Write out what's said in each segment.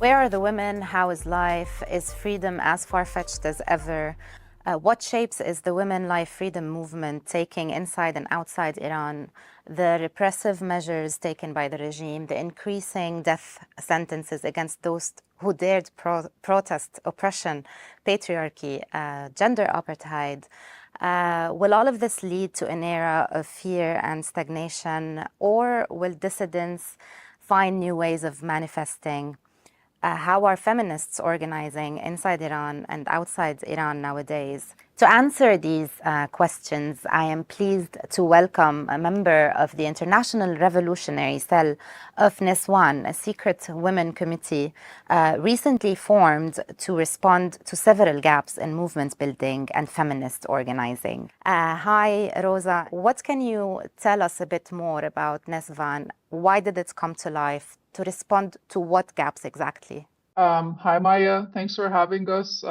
Where are the women? How is life? Is freedom as far-fetched as ever? What shapes is the women life freedom movement taking inside and outside Iran? The repressive measures taken by the regime, the increasing death sentences against those who dared protest oppression, patriarchy, gender apartheid. Will all of this lead to an era of fear and stagnation, or will dissidents find new ways of manifesting? How are feminists organizing inside Iran and outside Iran nowadays? To answer these questions, I am pleased to welcome a member of the International Revolutionary Cell of Neswan, a secret women committee recently formed to respond to several gaps in movement building and feminist organizing. Hi, Rosa. What can you tell us a bit more about Neswan? Why did it come to life? To respond to what gaps exactly? Hi, Maya. Thanks for having us.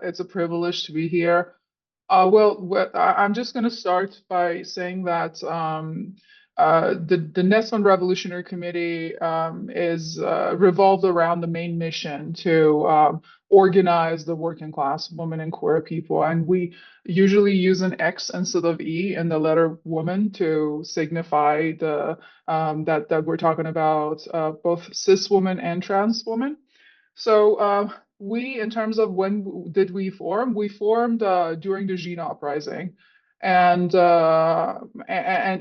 It's a privilege to be here. I'm just going to start by saying that the Neswan Revolutionary Committee is revolved around the main mission to organize the working class women and queer people. And we usually use an X instead of E in the letter woman to signify that we're talking about both cis women and trans women. So we, in terms of when did we form, we formed during the ژینا uprising, and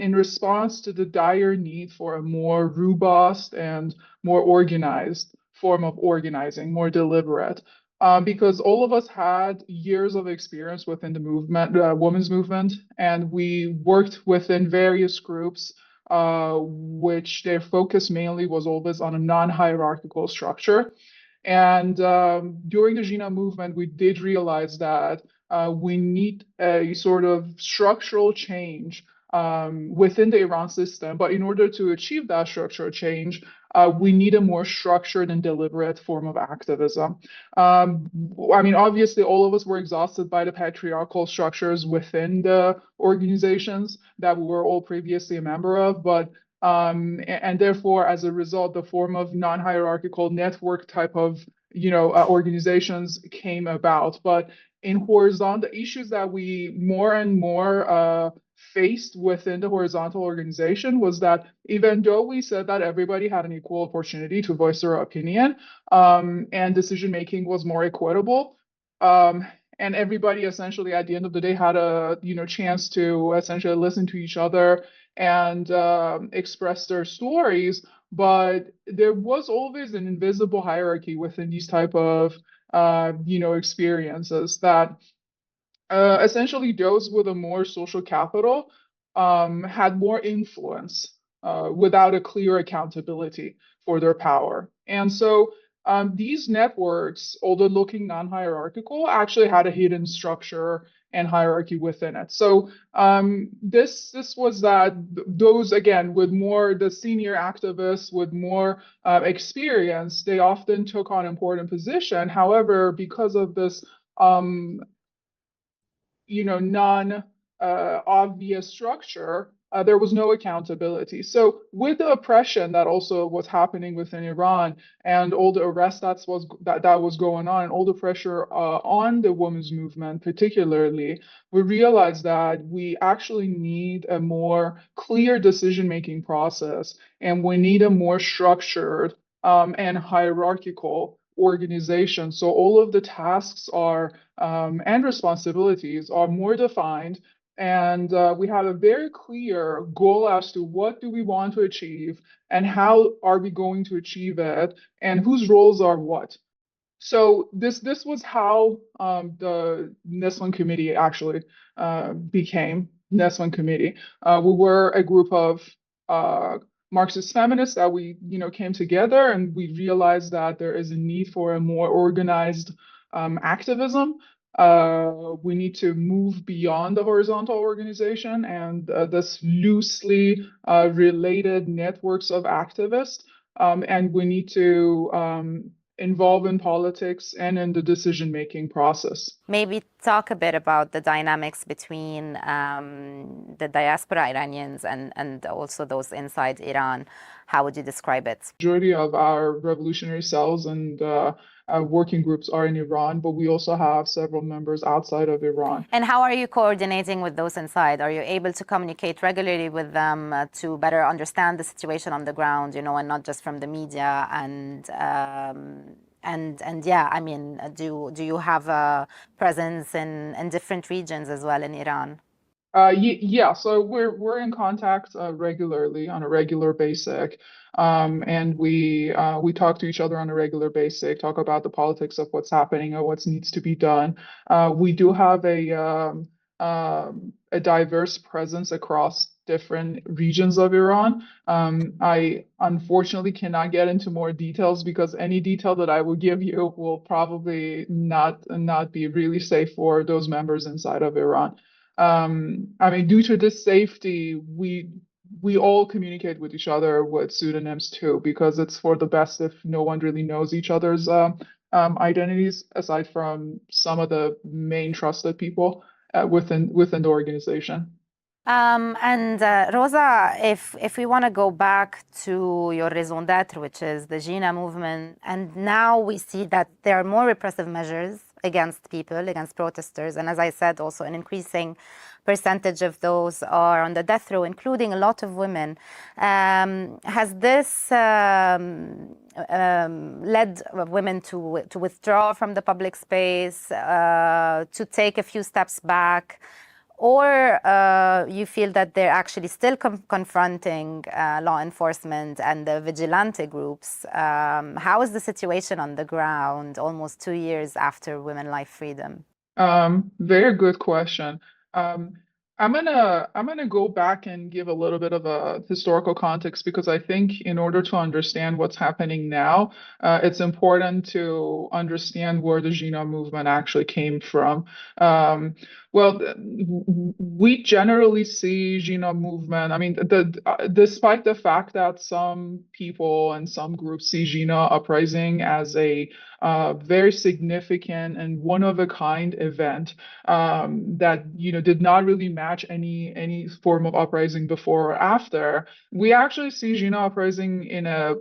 in response to the dire need for a more robust and more organized form of organizing, more deliberate. Because all of us had years of experience within the movement, women's movement, and we worked within various groups, which their focus mainly was always on a non-hierarchical structure. And during the ژینا movement, we did realize that we need a sort of structural change within the Iran system. But in order to achieve that structural change, we need a more structured and deliberate form of activism. I mean, obviously, all of us were exhausted by the patriarchal structures within the organizations that we were all previously a member of, but and therefore, as a result, the form of non-hierarchical network type of, organizations came about. But in horizontal issues that we more and more faced within the horizontal organization was that even though we said that everybody had an equal opportunity to voice their opinion, and decision making was more equitable, and everybody essentially at the end of the day had a chance to essentially listen to each other and express their stories, but there was always an invisible hierarchy within these type of experiences that essentially those with a more social capital had more influence without a clear accountability for their power. And so these networks, although looking non-hierarchical, actually had a hidden structure and hierarchy within it. So this was that those, again, with more, the senior activists with more experience, they often took on important position. However, because of this non-obvious structure, there was no accountability. So with the oppression that also was happening within Iran and all the arrests that was going on and all the pressure on the women's movement particularly, we realized that we actually need a more clear decision-making process, and we need a more structured and hierarchical organization. So all of the tasks are and responsibilities are more defined, and we have a very clear goal as to what do we want to achieve and how are we going to achieve it and whose roles are what. So this was how the Neswan Committee actually became Neswan Committee. We were a group of Marxist feminists that we came together, and we realized that there is a need for a more organized activism. We need to move beyond the horizontal organization and this loosely related networks of activists, and we need to involved in politics and in the decision-making process. Maybe talk a bit about the dynamics between the diaspora Iranians and also those inside Iran. How would you describe it? Majority of our revolutionary cells and working groups are in Iran, but we also have several members outside of Iran. And how are you coordinating with those inside? Are you able to communicate regularly with them to better understand the situation on the ground, you know, and not just from the media? And yeah, I mean, do you have a presence in different regions as well in Iran? Yeah, so we're in contact regularly on a regular basis, and we talk to each other on a regular basis, talk about the politics of what's happening or what needs to be done. We do have a diverse presence across different regions of Iran. I unfortunately cannot get into more details because any detail that I will give you will probably not be really safe for those members inside of Iran. I mean, due to this safety, we all communicate with each other with pseudonyms too, because it's for the best if no one really knows each other's identities, aside from some of the main trusted people within the organization. Rosa, if we want to go back to your raison d'être, which is the ژینا movement, and now we see that there are more repressive measures against people, against protesters, and as I said, also an increasing percentage of those are on the death row, including a lot of women. Has this led women to withdraw from the public space, to take a few steps back? Or you feel that they're actually still confronting law enforcement and the vigilante groups? How is the situation on the ground almost 2 years after Women Life Freedom? Very good question. I'm gonna go back and give a little bit of a historical context because I think in order to understand what's happening now, it's important to understand where the ژینا movement actually came from. Well, we generally see ژینا movement. I mean, despite the fact that some people and some groups see ژینا uprising as a very significant and one-of-a-kind event that did not really match any form of uprising before or after, we actually see ژینا uprising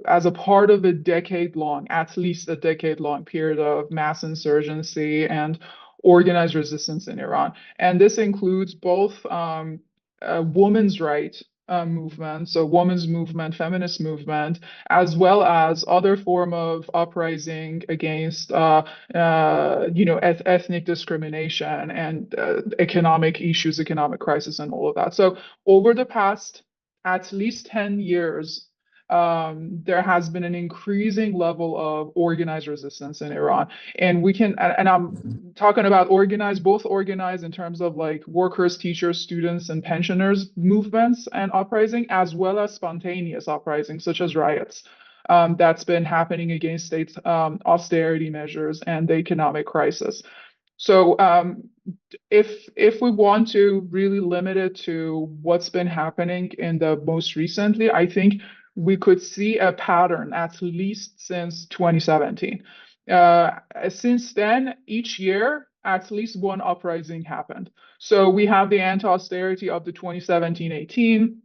as a part of at least a decade-long period of mass insurgency and organized resistance in Iran. And this includes both women's rights movement, so women's movement, feminist movement, as well as other form of uprising against ethnic discrimination and economic issues, economic crisis, and all of that. So over the past at least 10 years, there has been an increasing level of organized resistance in Iran. And I'm talking about both organized in terms of like workers, teachers, students, and pensioners movements and uprising, as well as spontaneous uprising, such as riots. That's been happening against states' austerity measures and the economic crisis. So if we want to really limit it to what's been happening in the most recently, I think we could see a pattern at least since 2017. Since then, each year, at least one uprising happened. So we have the anti-austerity of the 2017-18.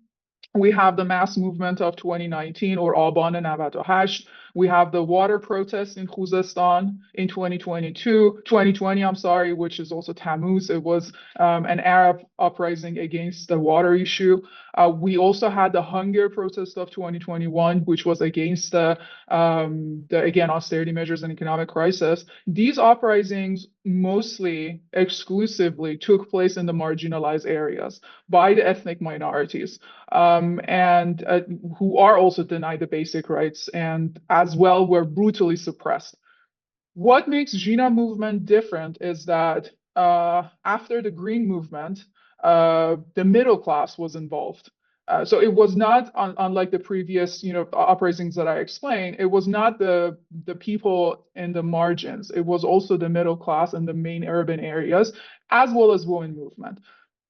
We have the mass movement of 2019 or آبان 98. We have the water protest in Khuzestan in 2020, I'm sorry, which is also Tammuz. It was an Arab uprising against the water issue. We also had the hunger protest of 2021, which was against the again, austerity measures and economic crisis. These uprisings mostly exclusively took place in the marginalized areas by the ethnic minorities, and who are also denied the basic rights and as well were brutally suppressed. What makes ژینا movement different is that after the Green movement, the middle class was involved. So it was not unlike the previous, uprisings that I explained. It was not the people in the margins. It was also the middle class in the main urban areas, as well as women movement.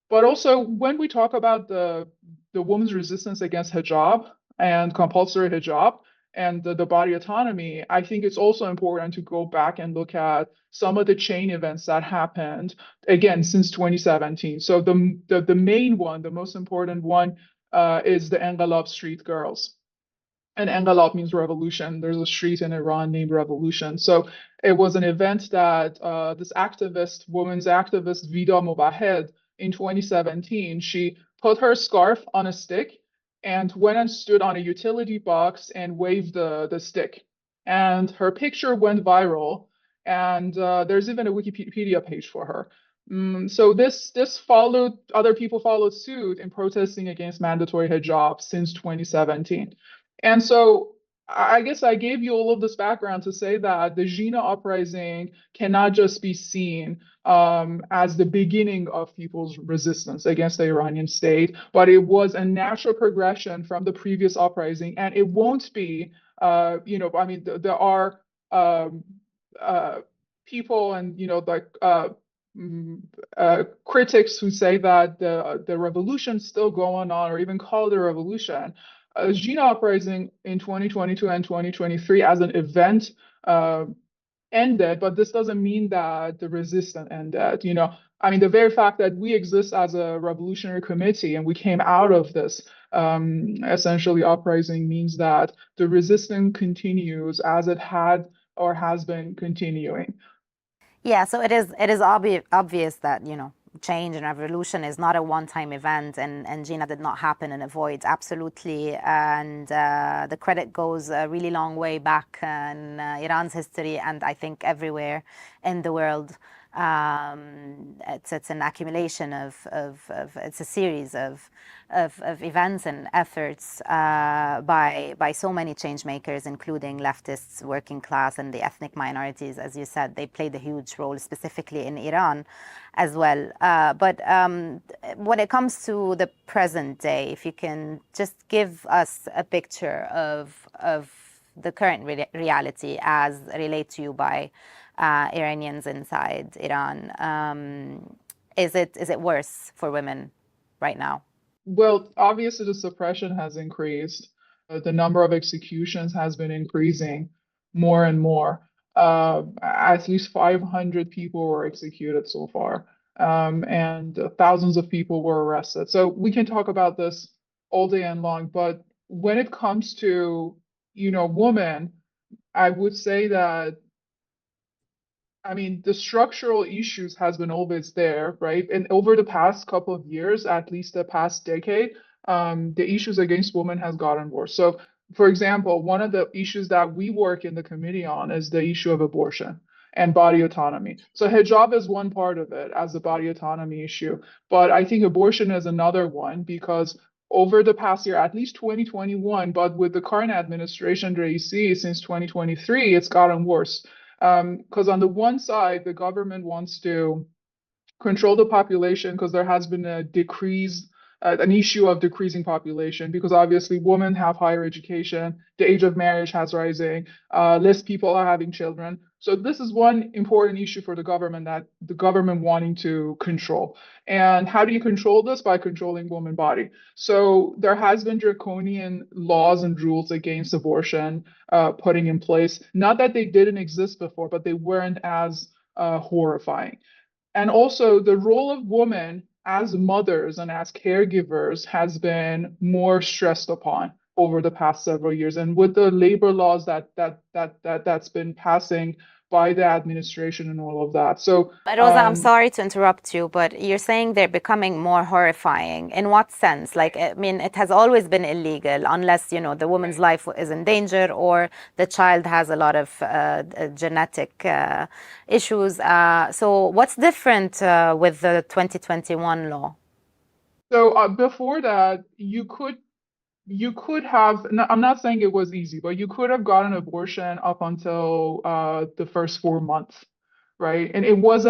But also, when we talk about the women's resistance against hijab and compulsory hijab and the body autonomy, I think it's also important to go back and look at some of the chain events that happened, again, since 2017. So the main one, the most important one, is the Enqilab Street Girls. And enqilab means revolution. There's a street in Iran named Revolution. So it was an event that this activist, women's activist, Vida Mowahed, in 2017, she put her scarf on a stick and went and stood on a utility box and waved the stick. And her picture went viral. And there's even a Wikipedia page for her. So this followed, other people followed suit in protesting against mandatory hijab since 2017. And so I guess I gave you all of this background to say that the ژینا uprising cannot just be seen as the beginning of people's resistance against the Iranian state, but it was a natural progression from the previous uprising. And it won't be, I mean, there are people and, like, critics who say that the revolution's still going on, or even call it a revolution. ژینا uprising in 2022 and 2023 as an event ended, but this doesn't mean that the resistance ended. I mean, the very fact that we exist as a revolutionary committee and we came out of this essentially uprising means that the resistance continues as it had or has been continuing. Yeah, so it is obvious that, change and revolution is not a one-time event, and ژینا did not happen in a void, absolutely. And the credit goes a really long way back in Iran's history, and I think everywhere in the world. It's an accumulation of it's a series of events and efforts by so many change makers, including leftists, working class, and the ethnic minorities. As you said, they played a huge role, specifically in Iran as well. But when it comes to the present day, if you can just give us a picture of the current reality as relayed to you by Iranians inside Iran, is it worse for women right now? Well, obviously the suppression has increased. The number of executions has been increasing more and more. At least 500 people were executed so far, and thousands of people were arrested. So we can talk about this all day and long, but when it comes to, women, I would say that, I mean, the structural issues has been always there, right? And over the past couple of years, at least the past decade, the issues against women has gotten worse. So, for example, one of the issues that we work in the committee on is the issue of abortion and body autonomy. So hijab is one part of it as the body autonomy issue, but I think abortion is another one, because over the past year, at least 2021, but with the current administration, Raisi, since 2023, it's gotten worse. Because on the one side, the government wants to control the population because there has been a decrease, an issue of decreasing population, because obviously women have higher education, the age of marriage has rising, less people are having children. So this is one important issue for the government, that the government wanting to control. And how do you control this? By controlling women's body. So there has been draconian laws and rules against abortion putting in place. Not that they didn't exist before, but they weren't as horrifying. And also the role of women as mothers and as caregivers has been more stressed upon over the past several years. And with the labor laws that's been passing by the administration and all of that. So Rosa, I'm sorry to interrupt you, but you're saying they're becoming more horrifying. In what sense? Like, I mean, it has always been illegal unless, the woman's life is in danger or the child has a lot of genetic issues. So what's different with the 2021 law? So before that, you could have, I'm not saying it was easy, but you could have gotten an abortion up until the first 4 months, right? And it was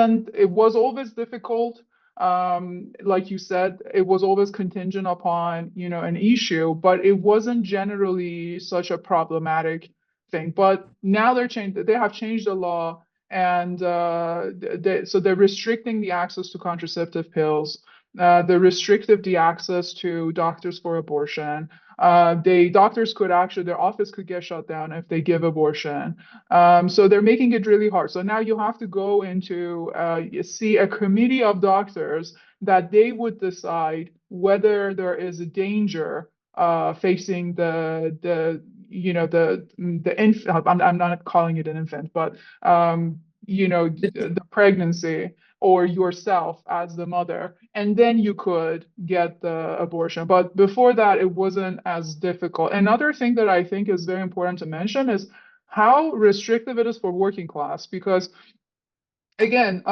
always difficult. Like you said, it was always contingent upon, an issue, but it wasn't generally such a problematic thing. But now they have changed the law, and so they're restricting the access to contraceptive pills. They're restrictive the access to doctors for abortion. Doctors could actually, their office could get shut down if they give abortion. So they're making it really hard. So now you have to go into see a committee of doctors that they would decide whether there is a danger facing the the infant, I'm not calling it an infant, but the pregnancy, or yourself as the mother, and then you could get the abortion. But before that, it wasn't as difficult. Another thing that I think is very important to mention is how restrictive it is for working class, because again,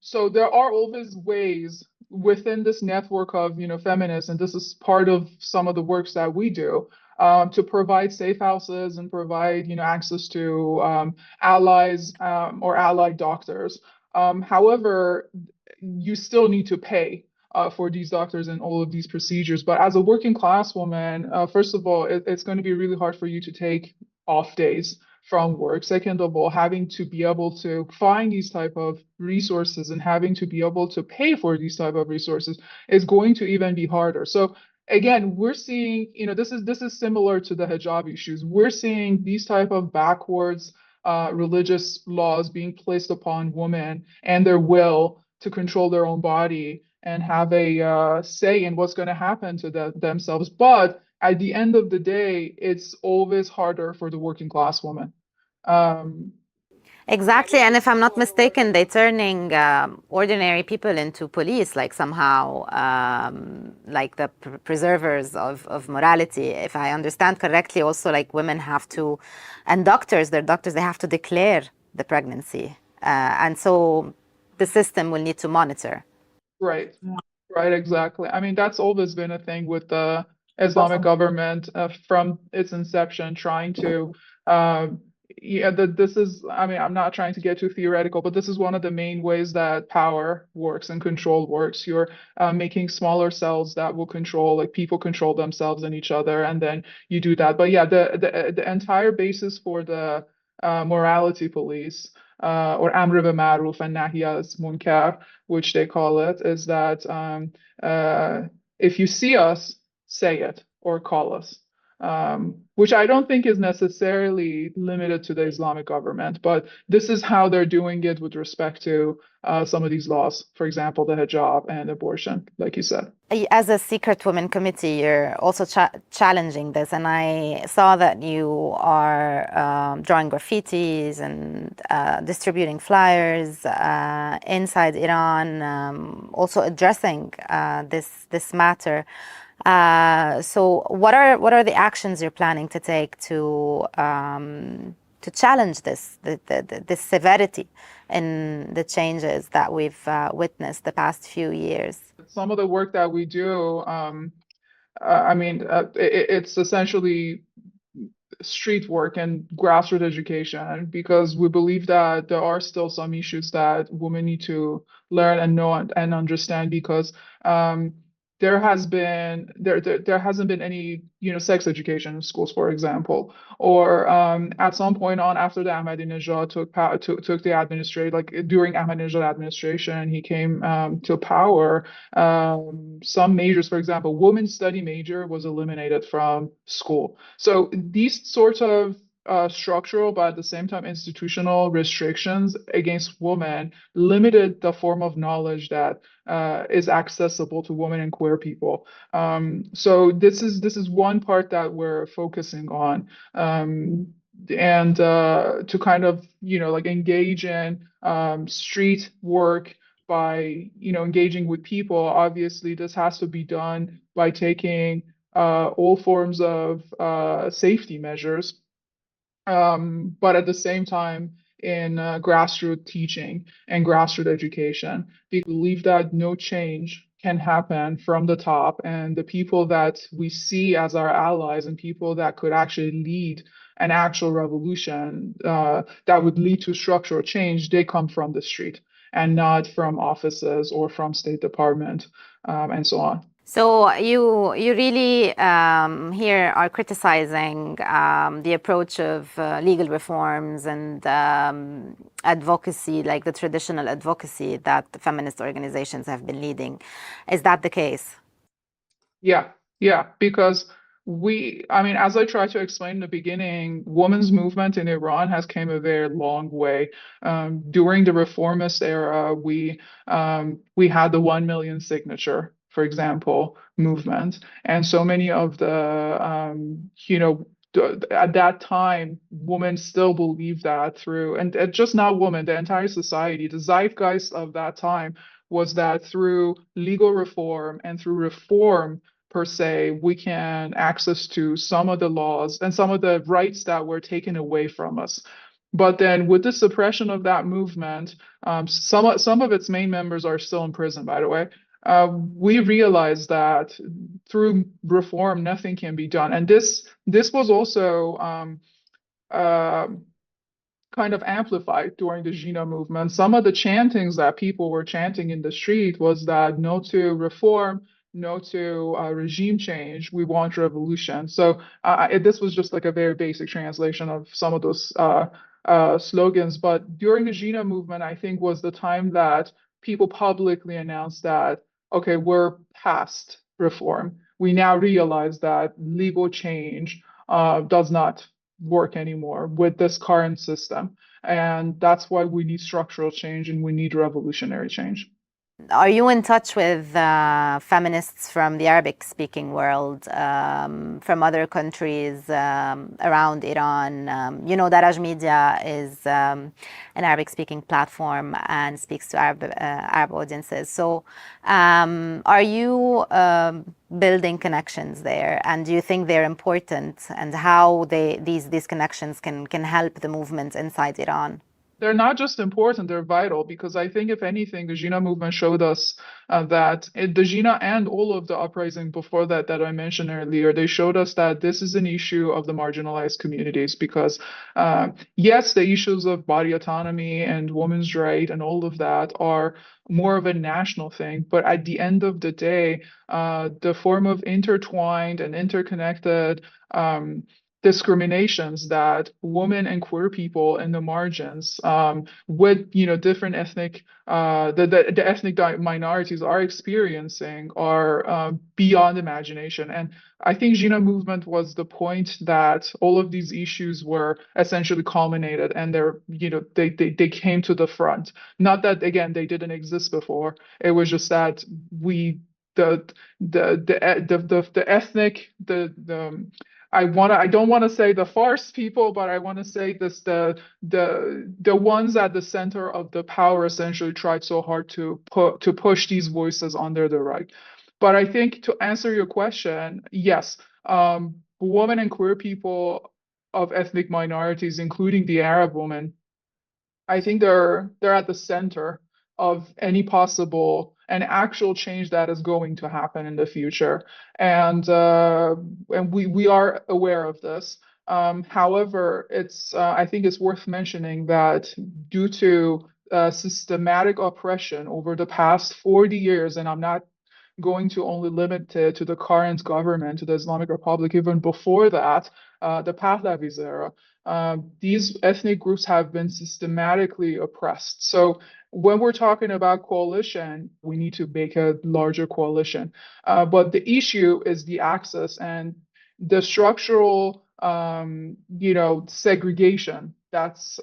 so there are always ways within this network of, feminists, and this is part of some of the works that we do, to provide safe houses and provide, access to allies or allied doctors. However, you still need to pay for these doctors and all of these procedures. But as a working class woman, first of all, it's going to be really hard for you to take off days from work. Second of all, having to be able to find these type of resources and having to be able to pay for these type of resources is going to even be harder. So again, we're seeing, this is similar to the hijab issues. We're seeing these type of backwards religious laws being placed upon women and their will to control their own body and have a say in what's going to happen to themselves. But at the end of the day, it's always harder for the working class woman. Exactly, and if I'm not mistaken, they're turning ordinary people into police, like somehow, like the preservers of morality. If I understand correctly, also like women have to, and doctors, they have to declare the pregnancy. And so the system will need to monitor. Right, exactly. I mean, that's always been a thing with the Islamic government from its inception, trying to this is, I mean, I'm not trying to get too theoretical, but this is one of the main ways that power works and control works. You're making smaller cells that will control, like people control themselves and each other, and then you do that. But yeah, the entire basis for the morality police, or amr bil ma'ruf and nahy az munkar, which they call it, is that if you see us, say it or call us. Which I don't think is necessarily limited to the Islamic government, but this is how they're doing it with respect to some of these laws, for example, the hijab and abortion, like you said. As a secret women committee, you're also challenging this, and I saw that you are drawing graffitis and distributing flyers inside Iran, also addressing this matter. So what are the actions you're planning to take to challenge this severity in the changes that we've witnessed the past few years? Some of the work that we do, I mean, it's essentially street work and grassroots education, because we believe that there are still some issues that women need to learn and know and understand, because there hasn't been any sex education in schools, for example, or at some point on, after the Ahmadinejad took the administration, like during Ahmadinejad administration, he came to power, some majors, for example, women's study major was eliminated from school. So these sorts of structural, but at the same time institutional restrictions against women limited the form of knowledge that is accessible to women and queer people. So this is one part that we're focusing on, and to kind of like engage in street work by engaging with people. Obviously, this has to be done by taking all forms of safety measures. But at the same time, in grassroots teaching and grassroots education, we believe that no change can happen from the top, and the people that we see as our allies and people that could actually lead an actual revolution that would lead to structural change, they come from the street and not from offices or from State Department, and so on. So you really here are criticizing the approach of legal reforms and advocacy, like the traditional advocacy that the feminist organizations have been leading. Is that the case? Yeah, because I mean, as I tried to explain in the beginning, women's movement in Iran has came a very long way. During the reformist era, we had the 1 million signature, for example, movement, and so many of the at that time, women still believed that through, and just not women, the entire society, the zeitgeist of that time was that through legal reform and through reform per se, we can access to some of the laws and some of the rights that were taken away from us. But then with the suppression of that movement, some of its main members are still in prison, by the way. We realized that through reform, nothing can be done. And this was also kind of amplified during the ژینا movement. Some of the chantings that people were chanting in the street was that no to reform, no to regime change, we want revolution. So this was just like a very basic translation of some of those slogans. But during the ژینا movement, I think was the time that people publicly announced that, okay, we're past reform. We now realize that legal change does not work anymore with this current system. And that's why we need structural change and we need revolutionary change. Are you in touch with feminists from the Arabic-speaking world, from other countries around Iran? You know, Daraj Media is an Arabic-speaking platform and speaks to Arab audiences. So are you building connections there? And do you think they're important? And how these connections can help the movement inside Iran? They're not just important, they're vital, because I think if anything, the ژینا movement showed us that the ژیna and all of the uprising before that I mentioned earlier, they showed us that this is an issue of the marginalized communities because yes, the issues of body autonomy and women's right and all of that are more of a national thing. But at the end of the day, the form of intertwined and interconnected discriminations that women and queer people in the margins with different ethnic the ethnic minorities are experiencing are beyond imagination. And I think ژینا movement was the point that all of these issues were essentially culminated and they came to the front. Not that again they didn't exist before. It was just that the ethnic I don't want to say the farce people, but I want to say this the ones at the center of the power essentially tried so hard to push these voices under the rug. But I think to answer your question, yes, women and queer people of ethnic minorities, including the Arab women, I think they're at the center of any possible and actual change that is going to happen in the future, and we are aware of this. However, I think it's worth mentioning that due to systematic oppression over the past 40 years, and I'm not going to only limit it to the current government, to the Islamic Republic, even before that, the Pahlavis era, these ethnic groups have been systematically oppressed. So when we're talking about coalition, we need to make a larger coalition. But the issue is the access and the structural, segregation that's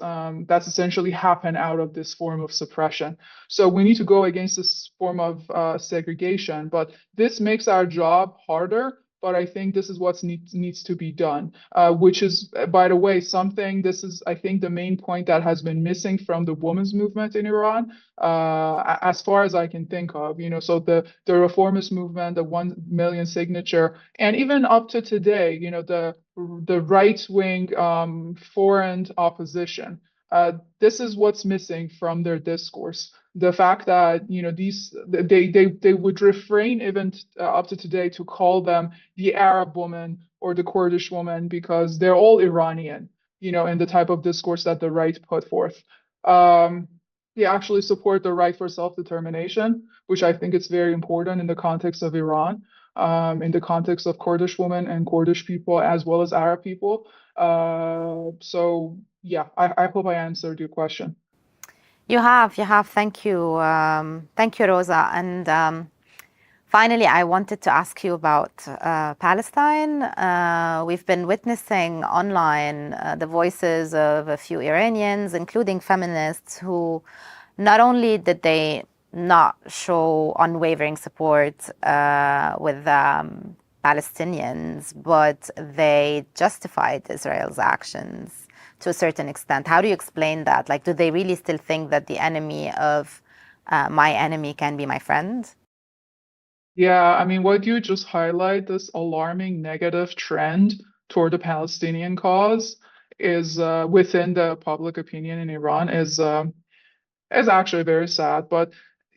essentially happened out of this form of suppression. So we need to go against this form of segregation, but this makes our job harder. But I think this is what needs to be done, which is, by the way, this is, I think, the main point that has been missing from the women's movement in Iran, as far as I can think of. So the reformist movement, the 1 million signature, and even up to today, the right-wing foreign opposition. This is what's missing from their discourse. The fact that they would refrain even up to today to call them the Arab woman or the Kurdish woman because they're all Iranian, in the type of discourse that the right put forth. They actually support the right for self-determination, which I think is very important in the context of Iran, in the context of Kurdish women and Kurdish people as well as Arab people. So yeah, I hope I answered your question. You have. Thank you. Thank you, Rosa. And finally, I wanted to ask you about Palestine. We've been witnessing online the voices of a few Iranians, including feminists, who not only did they not show unwavering support with Palestinians, but they justified Israel's actions to a certain extent. How do you explain that? Like, do they really still think that the enemy of my enemy can be my friend? Yeah, I mean, what you just highlight, this alarming negative trend toward the Palestinian cause is within the public opinion in Iran is actually very sad. But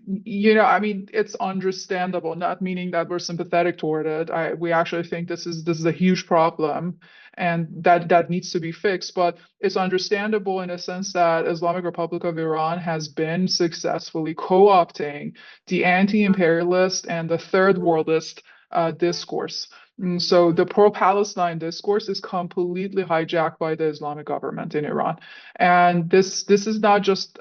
I mean, it's understandable, not meaning that we're sympathetic toward it. We actually think this is a huge problem and that needs to be fixed. But it's understandable in a sense that Islamic Republic of Iran has been successfully co-opting the anti-imperialist and the third worldist discourse. So the pro-Palestine discourse is completely hijacked by the Islamic government in Iran. And this is not just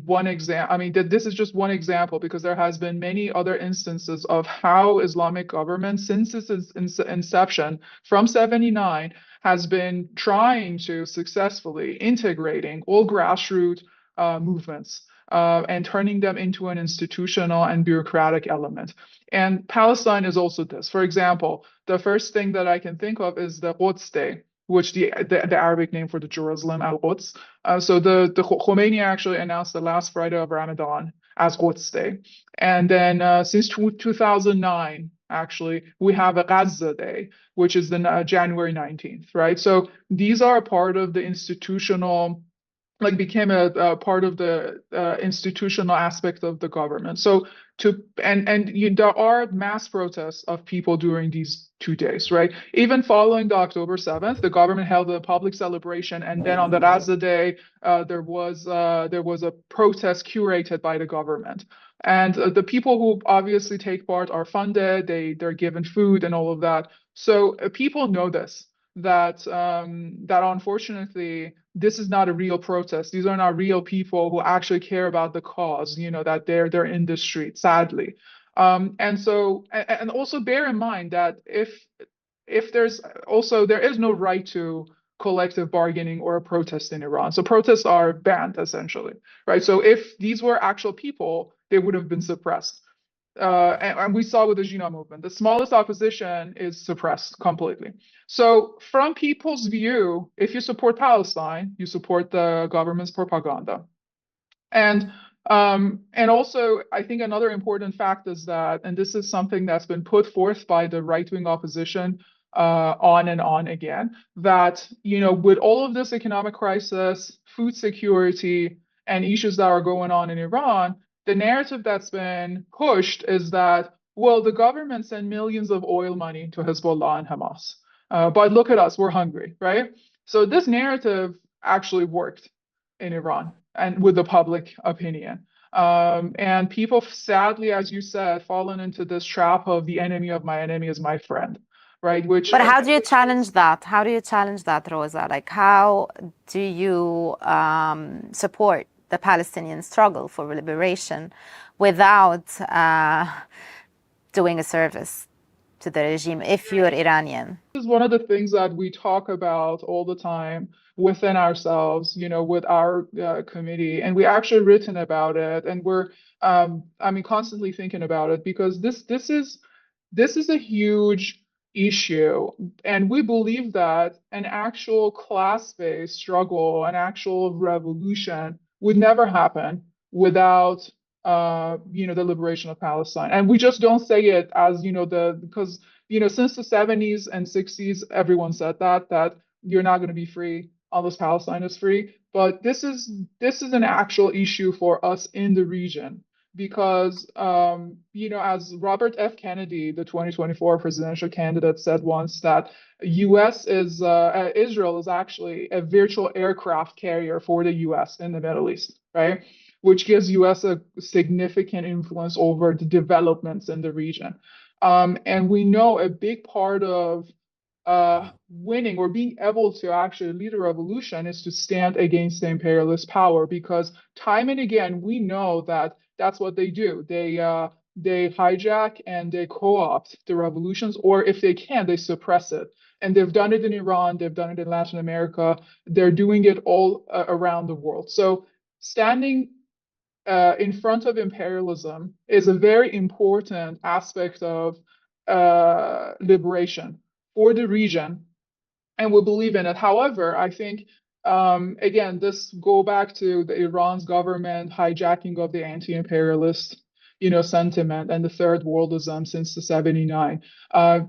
one example. I mean, this is just one example because there has been many other instances of how Islamic government, since its inception from 79, has been trying to successfully integrating all grassroots movements and turning them into an institutional and bureaucratic element. And Palestine is also this. For example, the first thing that I can think of is the Quds Day, which the Arabic name for the Jerusalem, Al-Quds. So the Khomeini actually announced the last Friday of Ramadan as Quds Day. And then since 2009, actually, we have a Gaza Day, which is the January 19th, right? So these are a part of the institutional, like became a part of the institutional aspect of the government. So there are mass protests of people during these 2 days, right? Even following the October 7th, the government held a public celebration, and then on the Gaza Day, there was a protest curated by the government. And the people who obviously take part are funded, they're given food and all of that. So people know this, that unfortunately this is not a real protest. These are not real people who actually care about the cause, that they're in the street, sadly. And also bear in mind that if there is no right to collective bargaining or a protest in Iran. So protests are banned essentially, right? So if these were actual people, they would have been suppressed. And we saw with the ژینا movement, the smallest opposition is suppressed completely. So from people's view, if you support Palestine, you support the government's propaganda. And also, I think another important fact is that, and this is something that's been put forth by the right-wing opposition on and on again, that, with all of this economic crisis, food security, and issues that are going on in Iran, the narrative that's been pushed is that, well, the government sent millions of oil money to Hezbollah and Hamas. But look at us, we're hungry, right? So this narrative actually worked in Iran and with the public opinion. And people, sadly, as you said, fallen into this trap of the enemy of my enemy is my friend, right? But how do you challenge that? How do you challenge that, Rosa? Like, how do you support the Palestinian struggle for liberation without doing a service to the regime if you're Iranian? This is one of the things that we talk about all the time within ourselves, with our committee, and we actually written about it, and we're constantly thinking about it, because this is a huge issue, and we believe that an actual class-based struggle, an actual revolution would never happen without the liberation of Palestine. And we just don't say it as because since the 70s and 60s, everyone said that you're not going to be free unless Palestine is free. But this is an actual issue for us in the region, because as Robert F. Kennedy, the 2024 presidential candidate, said once, that Israel is actually a virtual aircraft carrier for the U.S. in the Middle East, right? Which gives U.S. a significant influence over the developments in the region. And we know a big part of winning or being able to actually lead a revolution is to stand against the imperialist power, because time and again, we know that that's what they do. They hijack and they co-opt the revolutions, or if they can, they suppress it. And they've done it in Iran, they've done it in Latin America, they're doing it all around the world. So standing in front of imperialism is a very important aspect of liberation for the region, and we believe in it. However, I think, again, this go back to the Iran's government hijacking of the anti-imperialist, sentiment and the third worldism since the 79. So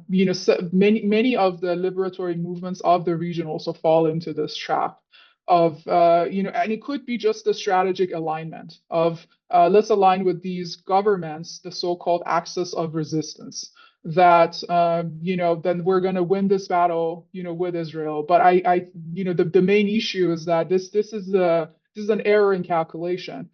many of the liberatory movements of the region also fall into this trap of, and it could be just a strategic alignment of, let's align with these governments, the so-called axis of resistance, that then we're going to win this battle with Israel. But the main issue is that this is an error in calculation,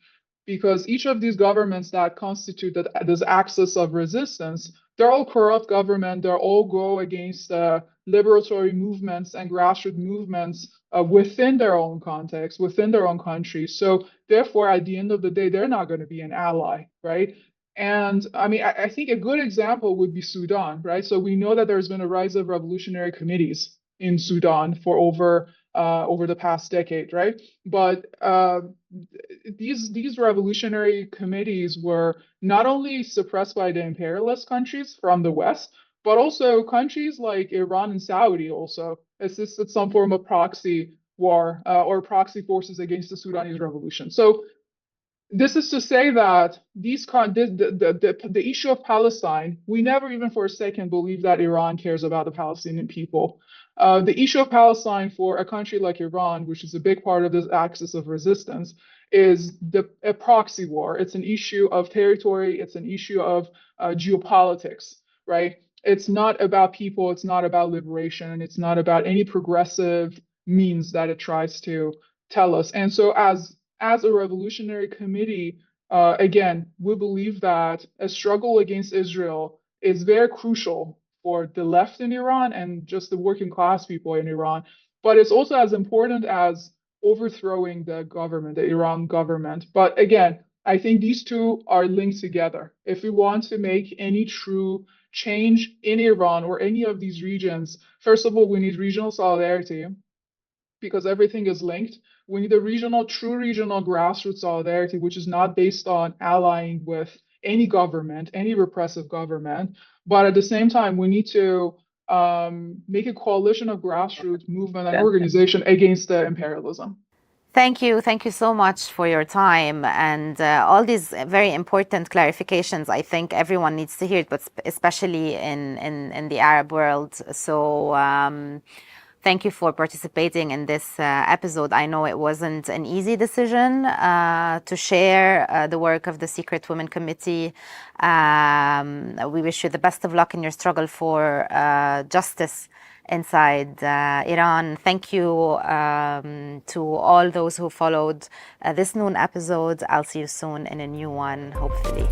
because each of these governments that constitute this axis of resistance, they're all corrupt government. They're all go against liberatory movements and grassroots movements within their own context, within their own country. So therefore, at the end of the day, they're not going to be an ally, right? And I mean, I think a good example would be Sudan, right? So we know that there's been a rise of revolutionary committees in Sudan for over the past decade, right? But these revolutionary committees were not only suppressed by the imperialist countries from the West, but also countries like Iran and Saudi also assisted some form of proxy war or proxy forces against the Sudanese revolution. So this is to say that the issue of Palestine, we never even for a second believe that Iran cares about the Palestinian people. The issue of Palestine for a country like Iran, which is a big part of this axis of resistance, is a proxy war. It's an issue of territory. It's an issue of geopolitics, right? It's not about people. It's not about liberation. It's not about any progressive means that it tries to tell us. And so as a revolutionary committee, again, we believe that a struggle against Israel is very crucial for the left in Iran and just the working class people in Iran. But it's also as important as overthrowing the government, the Iran government. But again, I think these two are linked together. If we want to make any true change in Iran or any of these regions, first of all, we need regional solidarity, because everything is linked. We need a true regional grassroots solidarity, which is not based on allying with any government, any repressive government. But at the same time, we need to make a coalition of grassroots movement and organization against the imperialism. Thank you. Thank you so much for your time and all these very important clarifications. I think everyone needs to hear it, but especially in the Arab world. So thank you for participating in this episode. I know it wasn't an easy decision to share the work of the Secret Women Committee. We wish you the best of luck in your struggle for justice inside Iran. Thank you to all those who followed this noon episode. I'll see you soon in a new one, hopefully.